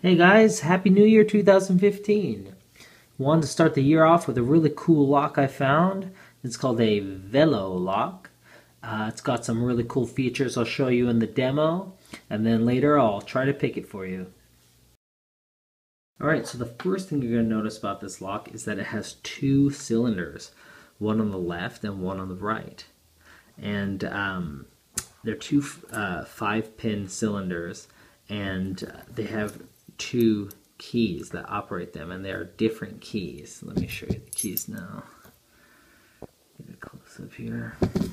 Hey guys, Happy New Year 2015. Wanted to start the year off with a really cool lock I found. It's called a VELO lock. It's got some really cool features I'll show you in the demo, and then later I'll try to pick it for you. Alright, so the first thing you're going to notice about this lock is that it has two cylinders, one on the left and one on the right. And they're two 5-pin cylinders, and they have two keys that operate them, and they are different keys. Let me show you the keys now. Get a close up here. You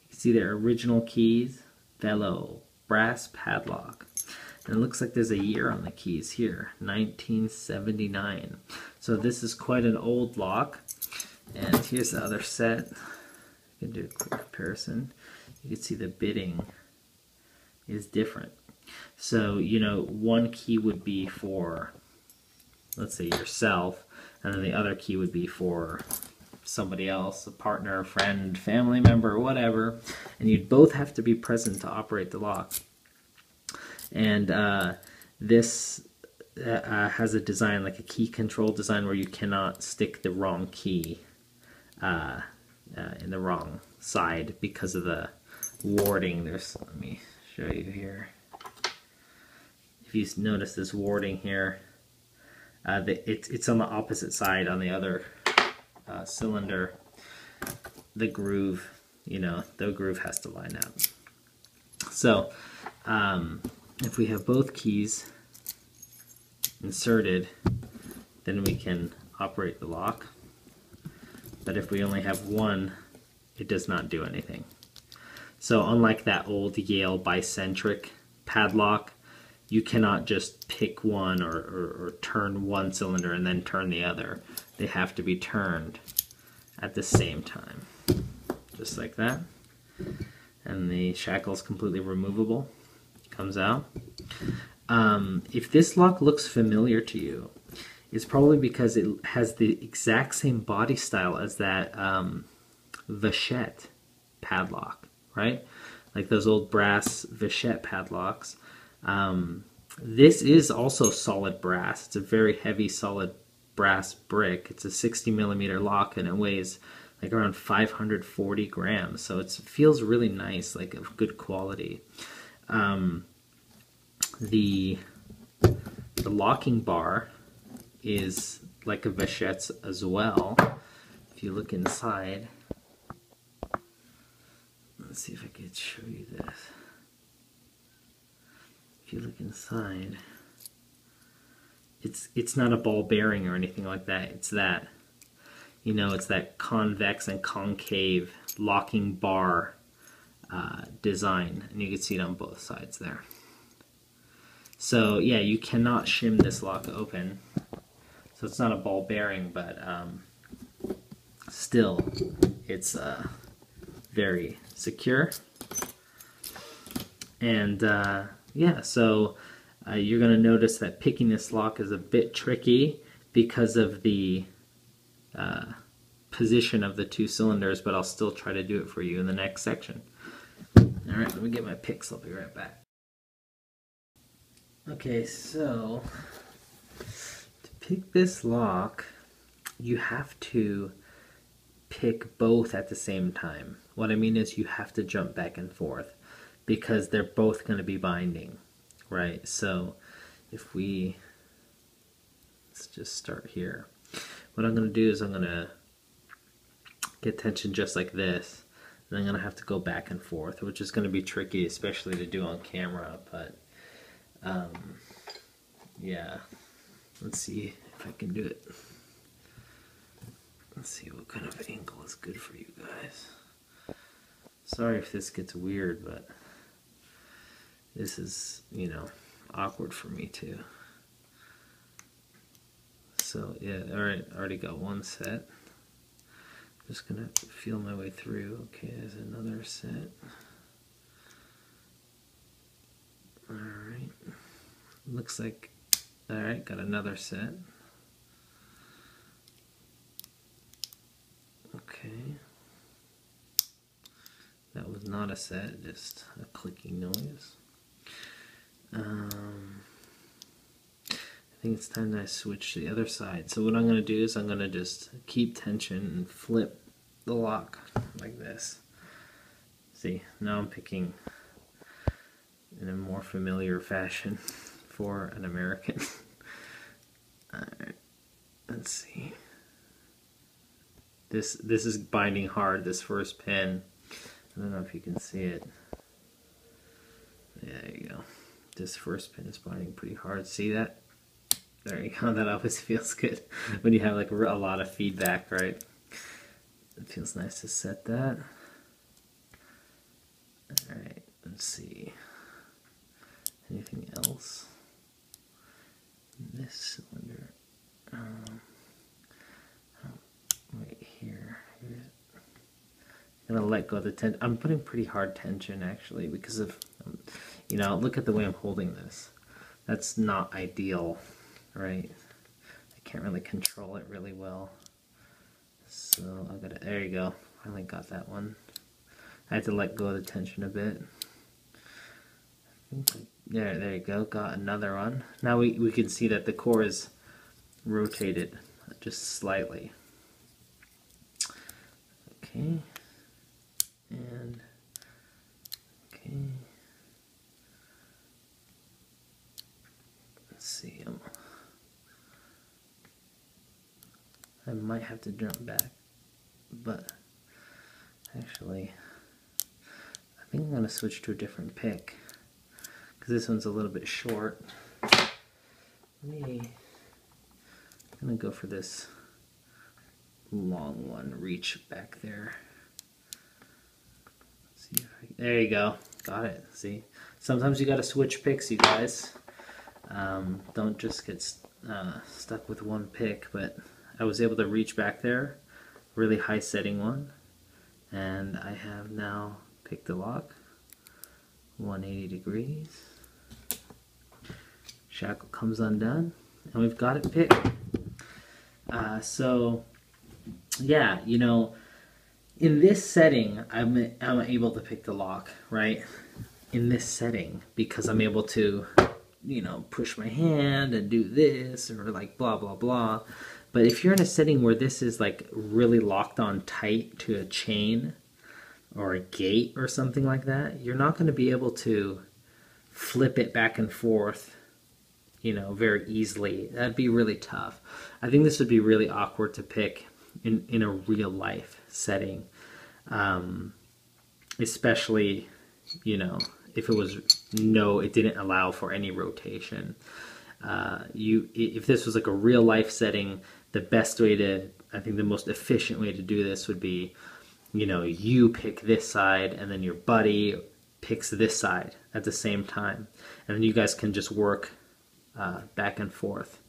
can see their original keys, VELO, brass padlock. And it looks like there's a year on the keys here, 1979. So this is quite an old lock. And here's the other set. You can do a quick comparison. You can see the bitting is different. So, you know, one key would be for, let's say, yourself, and then the other key would be for somebody else, a partner, a friend, family member, whatever, and you'd both have to be present to operate the lock. And this has a design, like a key control design, where you cannot stick the wrong key in the wrong side because of the warding. Let me show you here. If you notice this warding here, it's on the opposite side on the other cylinder. The groove, you know, the groove has to line up. So if we have both keys inserted, then we can operate the lock. But if we only have one, it does not do anything. So unlike that old Yale bicentric padlock, you cannot just pick one or turn one cylinder and then turn the other. They have to be turned at the same time, just like that. And the shackle is completely removable. It comes out. If this lock looks familiar to you, it's probably because it has the exact same body style as that Vachette padlock, right? Like those old brass Vachette padlocks. This is also solid brass. It's a very heavy solid brass brick. It's a 60mm lock, and it weighs like around 540 grams. So it feels really nice, like of good quality. The locking bar is like a Vachette's as well. If you look inside, let's see if I can show you this. If you look inside, it's not a ball bearing or anything like that. It's that, you know, it's that convex and concave locking bar design, and you can see it on both sides there. So yeah, you cannot shim this lock open. So it's not a ball bearing, but still, it's very secure. And yeah, so you're going to notice that picking this lock is a bit tricky because of the position of the two cylinders, but I'll still try to do it for you in the next section. Alright, let me get my picks, I'll be right back. Okay, so to pick this lock, you have to pick both at the same time. What I mean is you have to jump back and forth, because they're both going to be binding, right? So if let's just start here. What I'm going to do is I'm going to get tension just like this, and I'm going to have to go back and forth, which is going to be tricky, especially to do on camera, but yeah, let's see if I can do it. Let's see what kind of angle is good for you guys. Sorry if this gets weird, but this is, you know, awkward for me too. So yeah, alright, I already got one set. Just gonna have to feel my way through. Okay, there's another set. Alright, looks like, alright, got another set. Okay. That was not a set, just a clicking noise. I think it's time that I switch to the other side. So what I'm going to do is I'm going to just keep tension and flip the lock like this. See, now I'm picking in a more familiar fashion for an American. Alright, let's see. This is binding hard, this first pin. I don't know if you can see it. Yeah, there you go. This first pin is binding pretty hard. See that? There you go. That always feels good when you have like a lot of feedback, right? It feels nice to set that. Alright, let's see. Anything else? This cylinder. Right here. I'm gonna let go of the tension. I'm putting pretty hard tension actually because of, you know, look at the way I'm holding this. That's not ideal, right? I can't really control it really well. So I gotta, there you go. Finally got that one. I had to let go of the tension a bit. There you go. Got another one. Now we can see that the core is rotated just slightly. Okay. And okay. Let's see. I might have to jump back, but actually, I think I'm gonna switch to a different pick because this one's a little bit short. I'm gonna go for this long one. Reach back there. See if there you go. Got it. See, sometimes you gotta switch picks, you guys. Don't just get stuck with one pick. But I was able to reach back there, really high setting one, and I have now picked the lock 180 degrees. Shackle comes undone, and we've got it picked. So yeah, you know, in this setting, I'm able to pick the lock, right? In this setting, because I'm able to, you know, push my hand and do this or like blah blah blah. But if you're in a setting where this is like really locked on tight to a chain or a gate or something like that, you're not going to be able to flip it back and forth, you know, very easily. That'd be really tough. I think this would be really awkward to pick in a real life setting, especially, you know, if it was it didn't allow for any rotation. If this was like a real life setting, the best way to, I think the most efficient way to do this would be, you know, you pick this side and then your buddy picks this side at the same time, and then you guys can just work back and forth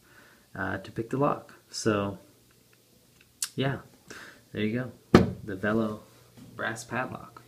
to pick the lock. So yeah, there you go, the VELO brass padlock.